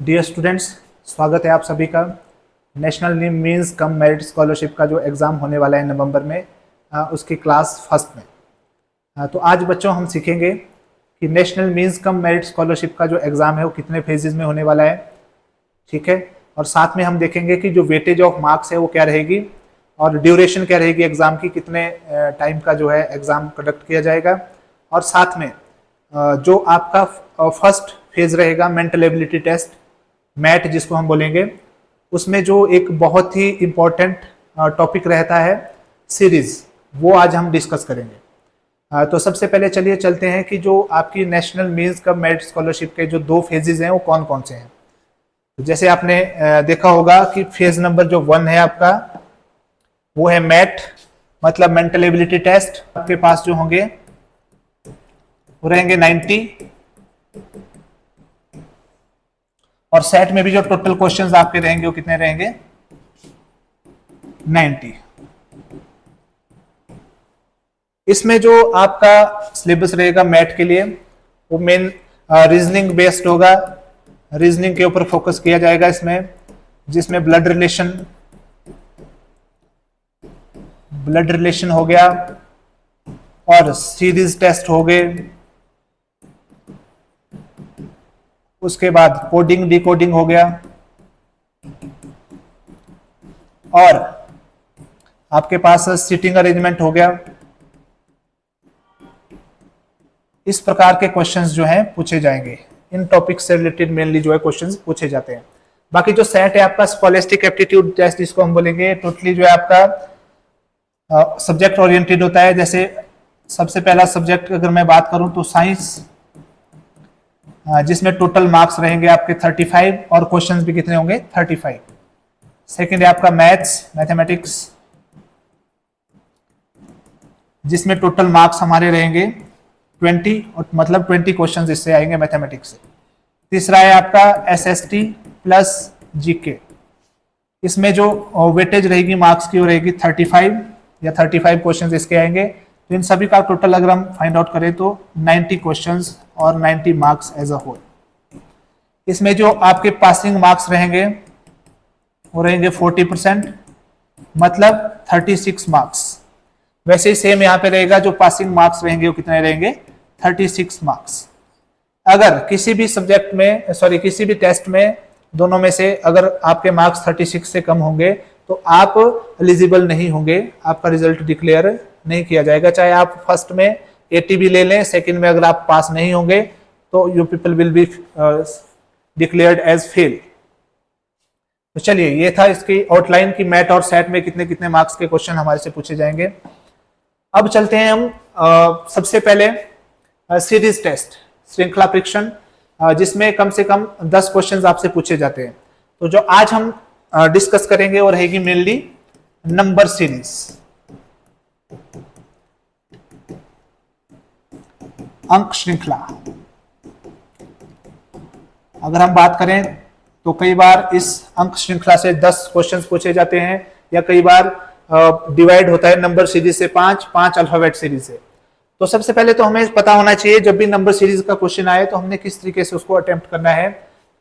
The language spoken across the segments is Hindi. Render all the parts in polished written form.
डियर स्टूडेंट्स, स्वागत है आप सभी का। National means cum merit scholarship का जो एग्ज़ाम होने वाला है नवंबर में, उसकी क्लास फर्स्ट में। तो आज बच्चों हम सीखेंगे कि national means cum merit scholarship का जो एग्ज़ाम है वो कितने फेजेस में होने वाला है, ठीक है। और साथ में हम देखेंगे कि जो वेटेज ऑफ मार्क्स है वो क्या रहेगी और ड्यूरेशन क्या रहेगी एग्ज़ाम की, कितने टाइम का जो है एग्ज़ाम कंडक्ट किया जाएगा। और साथ में जो आपका फर्स्ट फेज रहेगा मेंटल एबिलिटी टेस्ट, मैट जिसको हम बोलेंगे, उसमें जो एक बहुत ही इम्पोर्टेंट टॉपिक रहता है सीरीज, वो आज हम डिस्कस करेंगे। तो सबसे पहले चलिए चलते हैं कि जो आपकी national means cum merit scholarship के जो दो फेजेज हैं वो कौन कौन से हैं। तो जैसे आपने देखा होगा कि फेज नंबर जो 1 है आपका वो है मैट, मतलब मेंटल एबिलिटी टेस्ट। आपके पास जो होंगे वो रहेंगे 90, और सेट में भी जो टोटल क्वेश्चंस आपके रहेंगे वो कितने रहेंगे, 90। इसमें जो आपका सिलेबस रहेगा मैट के लिए वो मेन रीजनिंग बेस्ड होगा। रीजनिंग के ऊपर फोकस किया जाएगा इसमें, जिसमें ब्लड रिलेशन हो गया और सीरीज टेस्ट हो गए। उसके बाद कोडिंग डिकोडिंग हो गया और आपके पास सीटिंग अरेंजमेंट हो गया। इस प्रकार के क्वेश्चंस जो हैं पूछे जाएंगे। इन टॉपिक से रिलेटेड मेनली जो है क्वेश्चंस पूछे जाते हैं। बाकी जो सेट है आपका स्कॉलेस्टिक एप्टीट्यूड टेस्ट जिसको हम बोलेंगे, टोटली जो है आपका सब्जेक्ट ओरिएंटेड होता है। जैसे सबसे पहला सब्जेक्ट अगर मैं बात करूं तो साइंस, जिसमें टोटल मार्क्स रहेंगे आपके 35 और क्वेश्चंस भी कितने होंगे, 35। सेकंड है आपका मैथमेटिक्स, जिसमें टोटल मार्क्स हमारे रहेंगे 20, और मतलब 20 क्वेश्चंस इससे आएंगे मैथमेटिक्स से। तीसरा है आपका एसएसटी प्लस जीके, इसमें जो वेटेज रहेगी मार्क्स की वो रहेगी 35 या 35 क्वेश्चंस इसके आएंगे। तो इन सभी का टोटल अगर हम फाइंड आउट करें तो 90 क्वेश्चंस और 90 मार्क्स एज अ होल। इसमें जो आपके पासिंग मार्क्स रहेंगे वो रहेंगे 40%, मतलब 36 मार्क्स। वैसे ही सेम यहाँ पे रहेगा, जो पासिंग मार्क्स रहेंगे वो कितने रहेंगे, 36 मार्क्स। अगर किसी भी सब्जेक्ट में किसी भी टेस्ट में दोनों में से अगर आपके मार्क्स 36 से कम होंगे तो आप एलिजिबल नहीं होंगे, आपका रिजल्ट डिक्लेयर नहीं किया जाएगा। चाहे आप फर्स्ट में 80 भी ले लें, सेकंड में अगर आप पास नहीं होंगे तो you people will be declared as fail. तो चलिए, ये था इसकी आउटलाइन की मैट और सेट में कितने कितने मार्क्स के क्वेश्चन हमारे से पूछे जाएंगे। अब चलते हैं हम सबसे पहले सीरीज टेस्ट, श्रृंखला परीक्षण, जिसमें कम से कम 10 क्वेश्चंस आपसे पूछे जाते हैं। तो जो आज हम डिस्कस करेंगे वो रहेगी मेनली नंबर सीरीज, अंक श्रृंखला। अगर हम बात करें तो कई बार इस अंक श्रृंखला से 10 क्वेश्चंस पूछे जाते हैं, या कई बार डिवाइड होता है नंबर सीरीज से 5 अल्फाबेट सीरीज से। तो सबसे पहले तो हमें पता होना चाहिए जब भी नंबर सीरीज का क्वेश्चन आए तो हमने किस तरीके से उसको अटेम्प्ट करना है,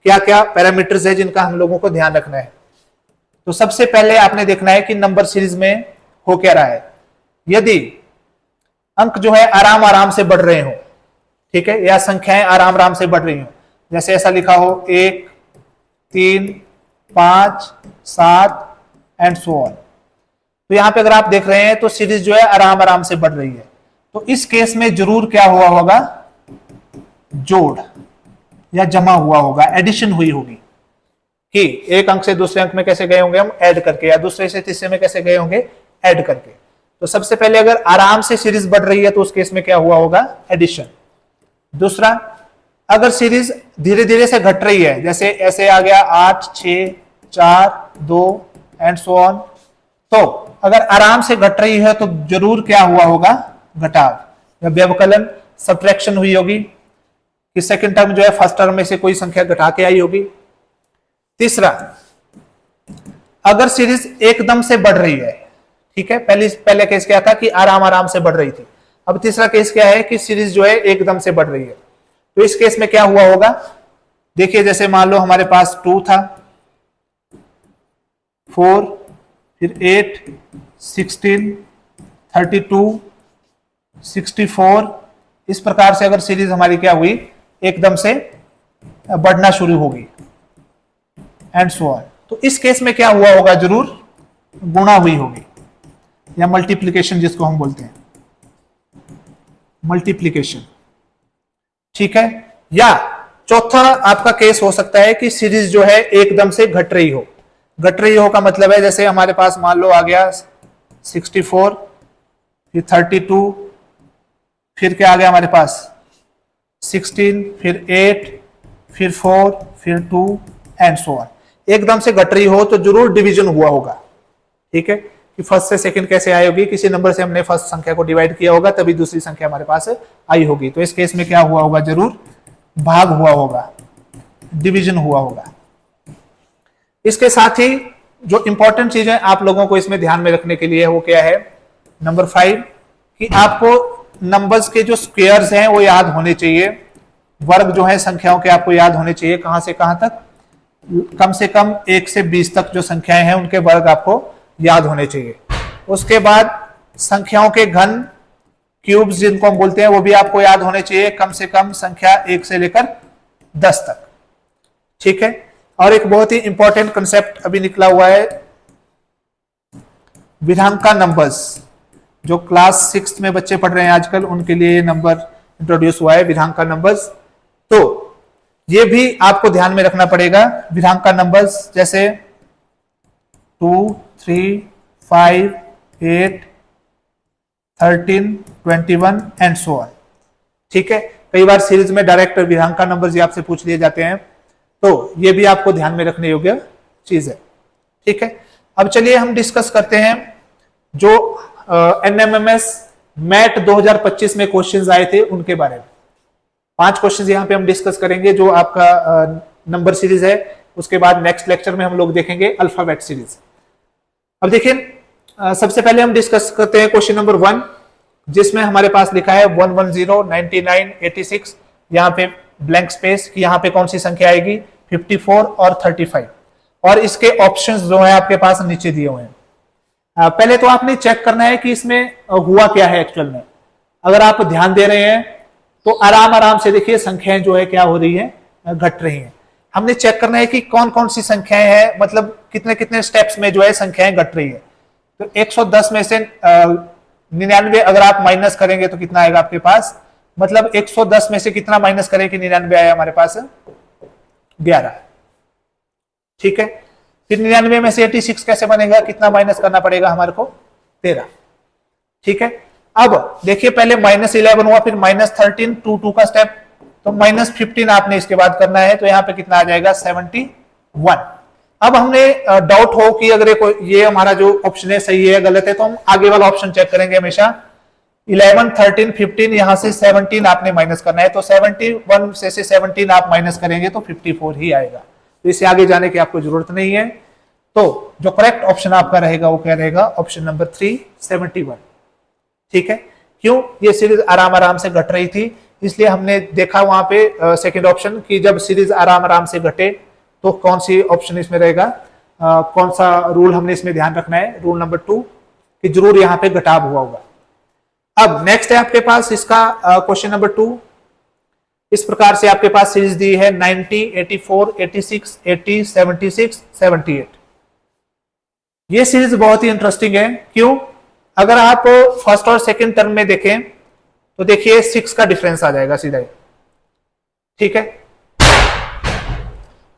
क्या क्या पैरामीटर्स है जिनका हम लोगों को ध्यान रखना है। तो सबसे पहले आपने देखना है कि नंबर सीरीज में हो क्या रहा है। यदि अंक जो है आराम आराम से बढ़ रहे हो, ठीक है, या संख्याएं आराम आराम से बढ़ रही हो, जैसे ऐसा लिखा हो 1, 3, 5, 7 एंड सो ऑन, तो यहां पे अगर आप देख रहे हैं तो सीरीज जो है आराम आराम से बढ़ रही है। तो इस केस में जरूर क्या हुआ होगा, जोड़ या जमा हुआ होगा, एडिशन हुई होगी, कि एक अंक से दूसरे अंक में कैसे गए होंगे हम, ऐड करके, या दूसरे से तीसरे में कैसे गए होंगे, ऐड करके। तो सबसे पहले अगर आराम से सीरीज बढ़ रही है तो उस केस में क्या हुआ होगा, एडिशन। दूसरा, अगर सीरीज धीरे धीरे से घट रही है, जैसे ऐसे आ गया 8, 6, 4, 2 एंड सो ऑन, तो अगर आराम से घट रही है तो जरूर क्या हुआ होगा, घटाव या व्यवकलन, सब्ट्रैक्शन हुई होगी, कि सेकंड टर्म जो है फर्स्ट टर्म में से कोई संख्या घटा के आई होगी। तीसरा, अगर सीरीज एकदम से बढ़ रही है, ठीक है, पहले केस क्या था कि आराम आराम से बढ़ रही थी, अब तीसरा केस क्या है कि सीरीज जो है एकदम से बढ़ रही है। तो इस केस में क्या हुआ होगा, देखिए जैसे मान लो हमारे पास 2 था, 4, फिर 8, 16, 32, 64, इस प्रकार से अगर सीरीज हमारी क्या हुई, एकदम से बढ़ना शुरू होगी एंड सो ऑन। तो इस केस में क्या हुआ होगा, जरूर गुणा हुई होगी या मल्टीप्लीकेशन जिसको हम बोलते हैं, मल्टीप्लीकेशन। ठीक है। या चौथा आपका केस हो सकता है कि सीरीज जो है एकदम से घट रही हो। घट रही हो का मतलब है जैसे हमारे पास मान लो आ गया 64, फिर 32, फिर क्या आ गया हमारे पास 16, फिर 8, फिर 4, फिर 2 एंड सो ऑन। एकदम से घट रही हो तो जरूर डिवीजन हुआ होगा। ठीक है, कि फर्स्ट से सेकंड कैसे आई होगी, किसी नंबर से हमने फर्स्ट संख्या को डिवाइड किया होगा तभी दूसरी संख्या हमारे पास आई होगी। तो इस केस में क्या हुआ होगा, जरूर भाग हुआ होगा, डिवीजन हुआ होगा। इसके साथ ही जो इंपॉर्टेंट चीजें आप लोगों को इसमें ध्यान में रखने के लिए वो क्या है, नंबर 5, कि आपको नंबर्स के जो स्क्वायर्स हैं वो याद होने चाहिए। वर्ग जो है संख्याओं के आपको याद होने चाहिए, कहां से कहां तक, कम से कम 1 से 20 तक जो संख्याएं हैं उनके वर्ग आपको याद होने चाहिए। उसके बाद संख्याओं के घन, क्यूब्स जिनको हम बोलते हैं, वो भी आपको याद होने चाहिए, कम से कम संख्या 1 से लेकर 10 तक। ठीक है। और एक बहुत ही इंपॉर्टेंट कंसेप्ट अभी निकला हुआ है, विधांका नंबर्स, जो क्लास 6 में बच्चे पढ़ रहे हैं आजकल, उनके लिए नंबर इंट्रोड्यूस हुआ है, विधांका नंबर्स। तो ये भी आपको ध्यान में रखना पड़ेगा। विधांका नंबर्स जैसे 2, 3, 5, 8, 13, 21 एंड सो ऑन। ठीक है। कई बार सीरीज में डायरेक्ट विधांका नंबर्स आपसे पूछ लिए जाते हैं, तो ये भी आपको ध्यान में रखने योग्य चीज है। ठीक है। अब चलिए हम डिस्कस करते हैं जो एनएमएमएस मैट 2025 में क्वेश्चंस आए थे उनके बारे में। 5 क्वेश्चंस यहां पे हम डिस्कस करेंगे जो आपका नंबर सीरीज है। उसके बाद नेक्स्ट लेक्चर में हम लोग देखेंगे अल्फाबेट सीरीज। अब देखिए सबसे पहले हम डिस्कस करते हैं क्वेश्चन नंबर 1, जिसमें हमारे पास लिखा है 110, 99, 86, यहाँ पे ब्लैंक स्पेस कि यहाँ पे कौन सी संख्या आएगी, 54 और 35। और इसके ऑप्शंस जो है आपके पास नीचे दिए हुए हैं। पहले तो आपने चेक करना है कि इसमें हुआ क्या है एक्चुअल में। अगर आप ध्यान दे रहे हैं तो आराम आराम से देखिए संख्याएं जो है क्या हो रही है, घट रही हैं। हमने चेक करना है कि कौन कौन सी संख्याएं हैं, मतलब कितने कितने स्टेप्स में जो है संख्याएं घट रही है। तो 110 में से 99 अगर आप माइनस करेंगे तो कितना आएगा आपके पास, मतलब 110 में से कितना माइनस करें कि 99 आया हमारे पास, 11। ठीक है। फिर 99 में से 86 कैसे बनेगा, कितना माइनस करना पड़ेगा हमारे को, 13। ठीक है। अब देखिए पहले -11 हुआ, फिर -13, 2 का स्टेप, तो -15 आपने इसके बाद करना है, तो यहां पे कितना आ जाएगा, 71। अब हमने डाउट हो कि अगर ये हमारा जो ऑप्शन है सही है गलत है, तो हम आगे वाला ऑप्शन चेक करेंगे हमेशा। 11, 13, 15, यहां से 17 आपने माइनस करना है, तो 71 से 17 आप माइनस करेंगे तो 54 ही आएगा। तो इससे आगे जाने की आपको जरूरत नहीं है। तो जो करेक्ट ऑप्शन आपका रहेगा वो क्या रहेगा, ऑप्शन नंबर 3, 71। ठीक है। क्यों, ये सीरीज आराम आराम से घट रही थी, इसलिए हमने देखा वहां पे सेकंड ऑप्शन कि जब सीरीज आराम आराम से घटे तो कौन सी ऑप्शन इसमें रहेगा, कौन सा रूल हमने इसमें ध्यान रखना है, रूल नंबर 2, कि जरूर यहां पे घटाव हुआ होगा। अब नेक्स्ट है आपके पास इसका क्वेश्चन नंबर 2। इस प्रकार से आपके पास सीरीज दी है 90, 84, 86, 80, 76, 78। ये सीरीज बहुत ही इंटरेस्टिंग है। क्यों, अगर आप फर्स्ट और सेकंड टर्म में देखें तो देखिए 6 का डिफरेंस आ जाएगा सीधा ही। ठीक है।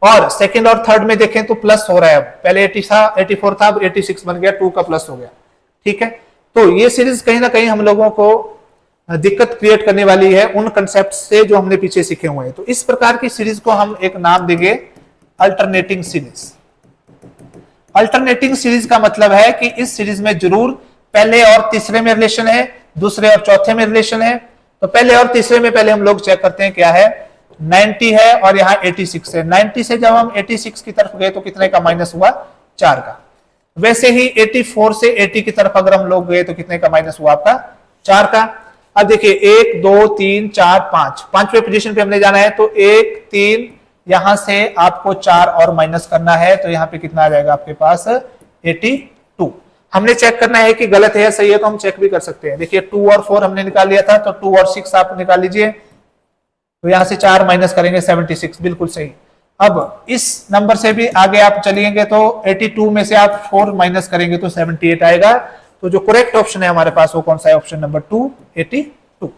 और सेकंड और थर्ड में देखें तो प्लस हो रहा है, अब पहले 84 था, अब 86 बन गया, 2 का प्लस हो गया। ठीक है। तो ये सीरीज कहीं ना कहीं हम लोगों को दिक्कत क्रिएट करने वाली है उन कंसेप्ट से जो हमने पीछे सीखे हुए हैं। तो इस प्रकार की सीरीज को हम एक नाम देंगे अल्टरनेटिंग सीरीज। अल्टरनेटिंग सीरीज का मतलब है कि इस सीरीज में जरूर पहले और तीसरे में रिलेशन है, दूसरे और चौथे में रिलेशन है। तो पहले और तीसरे में पहले हम लोग चेक करते हैं क्या है, 90 है और यहाँ 86 है। 90 से जब हम 86 की तरफ गए तो कितने का माइनस हुआ, 4 का। वैसे ही 84 से 80 की तरफ अगर हम लोग गए तो कितने का माइनस हुआ आपका, 4 का। अब देखिए 1, 2, 3, 4, 5, 5वें पोजीशन पे हमने जाना है, तो 1, 3, यहां से आपको 4 और माइनस करना है, तो यहाँ पे कितना आ जाएगा आपके पास 82। हमने चेक करना है कि गलत है या सही है, तो हम चेक भी कर सकते हैं। देखिए 2 और 4 हमने निकाल लिया था, तो 2 और 6 आप निकाल लीजिए, तो यहां से 4 माइनस करेंगे 76, बिल्कुल सही। अब इस नंबर से भी आगे आप चलिएंगे तो 82 में से आप 4 माइनस करेंगे तो 78 आएगा। तो जो करेक्ट ऑप्शन है हमारे पास वो कौन सा है, ऑप्शन नंबर 2, 82। तो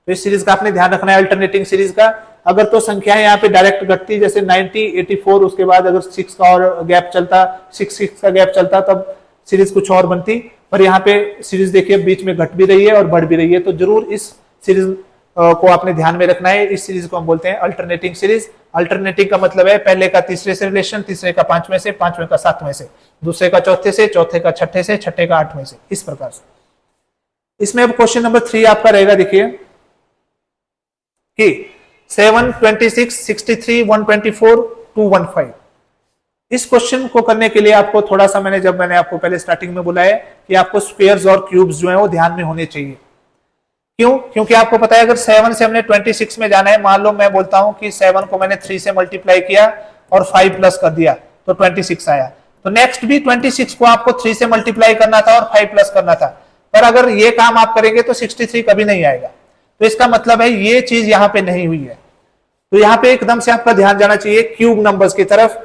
इस सीरीज का आपने ध्यान रखना है, अल्टरनेटिंग सीरीज का। अगर तो संख्याएं यहाँ पे डायरेक्ट घटती, जैसे 90, 84, उसके बाद अगर 6 का और गैप चलता, 6 का गैप चलता, तब सीरीज कुछ और बनती। पर यहाँ पे सीरीज देखिए बीच में घट भी रही है और बढ़ भी रही है, तो जरूर इस सीरीज को आपने ध्यान में रखना है। इस सीरीज को हम बोलते हैं अल्टरनेटिंग सीरीज। अल्टरनेटिंग का मतलब है पहले का तीसरे से रिलेशन, तीसरे का पांचवें से, पांचवें का सातवें से, दूसरे का चौथे से, चौथे का छठे से, छठे का आठवें से, इस प्रकार से। इसमें अब क्वेश्चन नंबर 3 आपका रहेगा, देखिए कि 7, 26, 63, 124, 215। इस क्वेश्चन को करने के लिए आपको थोड़ा सा मैंने आपको पहले स्टार्टिंग में बोला है कि आपको स्क्वायर्स और क्यूब्स जो है वो ध्यान में होने चाहिए। क्यों? क्योंकि आपको पता है अगर 7 से हमने 26 में जाना है, मान लो मैं बोलता हूं कि 7 को मैंने 3 से मल्टीप्लाई किया और 5 प्लस कर दिया तो 26 आया, तो नेक्स्ट भी 26 को आपको 3 से मल्टीप्लाई करना था और 5 प्लस करना था। पर अगर ये काम आप करेंगे तो 63 कभी नहीं आएगा। तो इसका मतलब है ये चीज यहां पे नहीं हुई है। तो यहां पे एकदम से आपका ध्यान जाना चाहिए क्यूब नंबर्स की तरफ।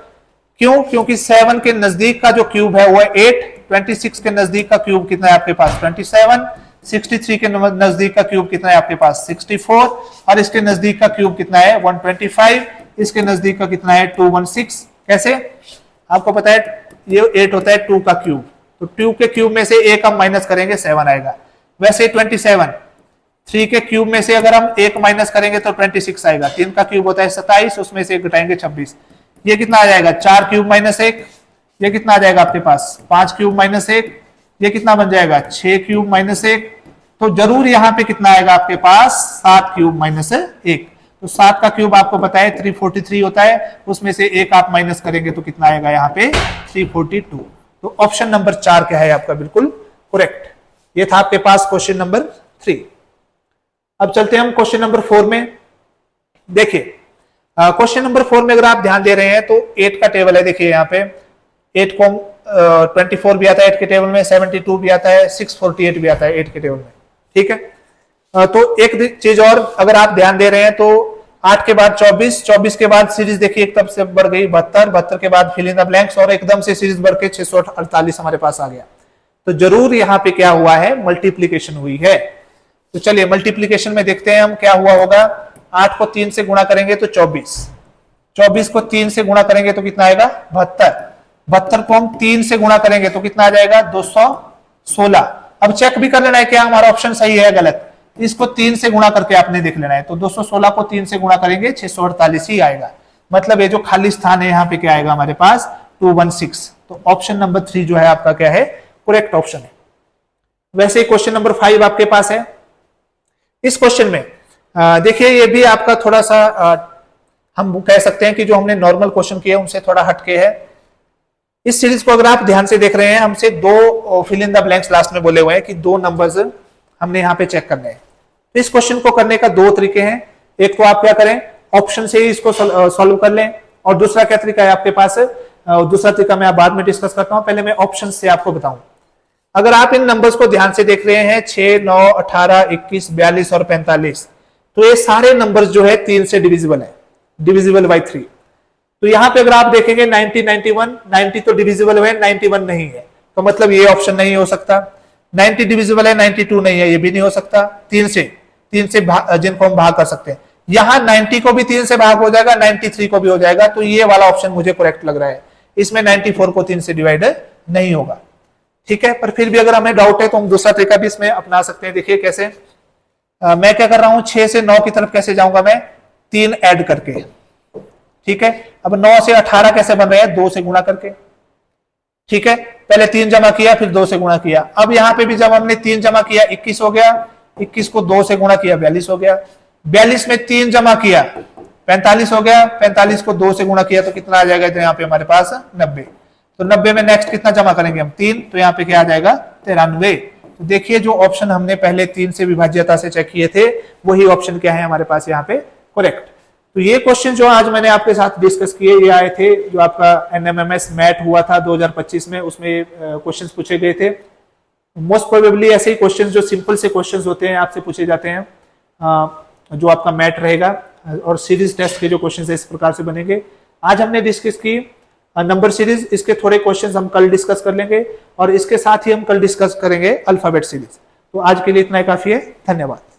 क्यों? क्योंकि 7 के नजदीक का जो क्यूब है वो है 8, 26 के नजदीक का क्यूब कितना है आपके पास 27, 63 के नजदीक का क्यूब कितना है आपके पास 64, और इसके नजदीक का क्यूब कितना है 125, इसके नजदीक का कितना है 216। कैसे? आपको पता है ये 8 होता है 2 का क्यूब, तो 2 के क्यूब में से 1 हम माइनस करेंगे 7 आएगा। वैसे 27, 3 के क्यूब में से अगर हम 1 माइनस करेंगे तो 26 आएगा। 3 का क्यूब होता है 27, उसमें से 1 घटाएंगे 26। ये कितना आ जाएगा 4 क्यूब माइनस 1, ये कितना आ जाएगा आपके पास 5 क्यूब माइनस 1, ये कितना बन जाएगा 6 क्यूब माइनस 1। तो जरूर यहाँ पे कितना आएगा आपके पास 7 क्यूब माइनस 1। तो 7 का क्यूब आपको पता है 343 होता है, उसमें से 1 आप माइनस करेंगे तो कितना आएगा यहाँ पे 342। तो ऑप्शन नंबर 4 क्या है आपका बिल्कुल करेक्ट। ये था आपके पास क्वेश्चन नंबर 3। अब चलते हैं हम क्वेश्चन नंबर 4 में। देखिए क्वेश्चन नंबर 4 में अगर आप ध्यान दे रहे हैं तो 8 का टेबल है। देखिए यहाँ पे 8 को 24 भी आता है 8 के टेबल में, 72 भी आता है, 648 भी आता है 8 के टेबल में। ठीक है, तो एक चीज और अगर आप ध्यान दे रहे हैं तो 8 के बाद 24, 24 के बाद सीरीज देखिए एक तब से बढ़ गई 72, 72 के बाद फिल इन द ब्लैंक्स, और एकदम से सीरीज बढ़ के 648 हमारे पास आ गया। तो जरूर यहाँ पे क्या हुआ है मल्टीप्लीकेशन हुई है। तो चलिए मल्टीप्लीकेशन में देखते हैं हम क्या हुआ होगा। 8 को 3 से गुणा करेंगे तो 24, 24 को 3 से गुणा करेंगे तो कितना आएगा 72, 72 को हम 3 से गुणा करेंगे तो कितना आ जाएगा 216। अब चेक भी कर लेना है क्या हमारा ऑप्शन सही है गलत, इसको 3 से गुणा करके आपने देख लेना है। तो 216 को 3 से गुणा करेंगे 648 ही आएगा, मतलब ये जो खाली स्थान है यहाँ पे क्या आएगा हमारे पास 216। तो ऑप्शन नंबर 3 जो है आपका क्या है करेक्ट ऑप्शन है। वैसे क्वेश्चन नंबर 5 आपके पास है। इस क्वेश्चन में देखिए ये भी आपका थोड़ा सा हम कह सकते हैं कि जो हमने नॉर्मल क्वेश्चन किए उनसे थोड़ा हटके है। इस सीरीज को अगर आप ध्यान से देख रहे हैं, हमसे 2 fill in the blanks last में बोले हुए हैं कि 2 नंबर्स हमने यहाँ पे चेक करने हैं। तो इस क्वेश्चन को करने का 2 तरीके हैं। एक तो आप क्या करें ऑप्शन से ही इसको सॉल्व कर लें, और दूसरा क्या तरीका है आपके पास, दूसरा तरीका मैं बाद में डिस्कस करता हूं, पहले मैं ऑप्शन से आपको बताऊं। अगर आप इन नंबर्स को ध्यान से देख रहे हैं 6, 9, 18, 21, 42 और 45, तो ये सारे नंबर्स जो है 3 से डिविजिबल है, डिविजिबल बाय 3। तो यहां पे अगर आप देखेंगे 90, 91, 90 तो डिविजिबल है, 91 नहीं है, तो मतलब ये ऑप्शन नहीं हो सकता। 90 डिविजिबल है, 92 नहीं है, ये भी नहीं हो सकता। 3 से जिनको हम भाग कर सकते हैं, यहां 90 को भी 3 से भाग हो जाएगा, 93 को भी हो जाएगा, तो ये वाला ऑप्शन मुझे करेक्ट लग रहा है। इसमें 94 को 3 से डिवाइड नहीं होगा। ठीक है, पर फिर भी अगर हमें डाउट है तो हम दूसरा तरीका भी इसमें अपना सकते हैं। देखिए कैसे, मैं क्या कर रहा हूं 6 से 9 की तरफ कैसे जाऊंगा मैं 3 ऐड करके। ठीक है, अब 9 से 18 कैसे बन रहे हैं 2 से गुणा करके। ठीक है, पहले 3 जमा किया फिर 2 से गुणा किया। अब यहां पे भी जब हमने 3 जमा किया 21 हो गया, 21 को 2 से गुणा किया 42 हो गया, 42 में 3 जमा किया 45 हो गया, 45 को 2 से गुणा किया तो कितना आ जाएगा, तो यहाँ पे हमारे पास 90। तो 90 में नेक्स्ट कितना जमा करेंगे हम 3, तो यहाँ पे क्या आ जाएगा 93। तो देखिए जो ऑप्शन हमने पहले 3 से विभाज्यता से चेक किए थे वही ऑप्शन क्या है हमारे पास यहाँ पे करेक्ट। तो ये क्वेश्चन जो आज मैंने आपके साथ डिस्कस किए ये आए थे, जो आपका एनएमएमएस मैट हुआ था 2025 में, उसमें क्वेश्चंस पूछे गए थे। मोस्ट प्रोबेबली ऐसे ही क्वेश्चंस जो सिंपल से क्वेश्चंस होते हैं आपसे पूछे जाते हैं, जो आपका मैट रहेगा, और सीरीज टेस्ट के जो क्वेश्चंस है इस प्रकार से बनेंगे। आज हमने डिस्कस की नंबर सीरीज, इसके थोड़े क्वेश्चंस हम कल डिस्कस कर लेंगे, और इसके साथ ही हम कल डिस्कस करेंगे अल्फाबेट सीरीज। तो आज के लिए इतना ही काफी है, धन्यवाद।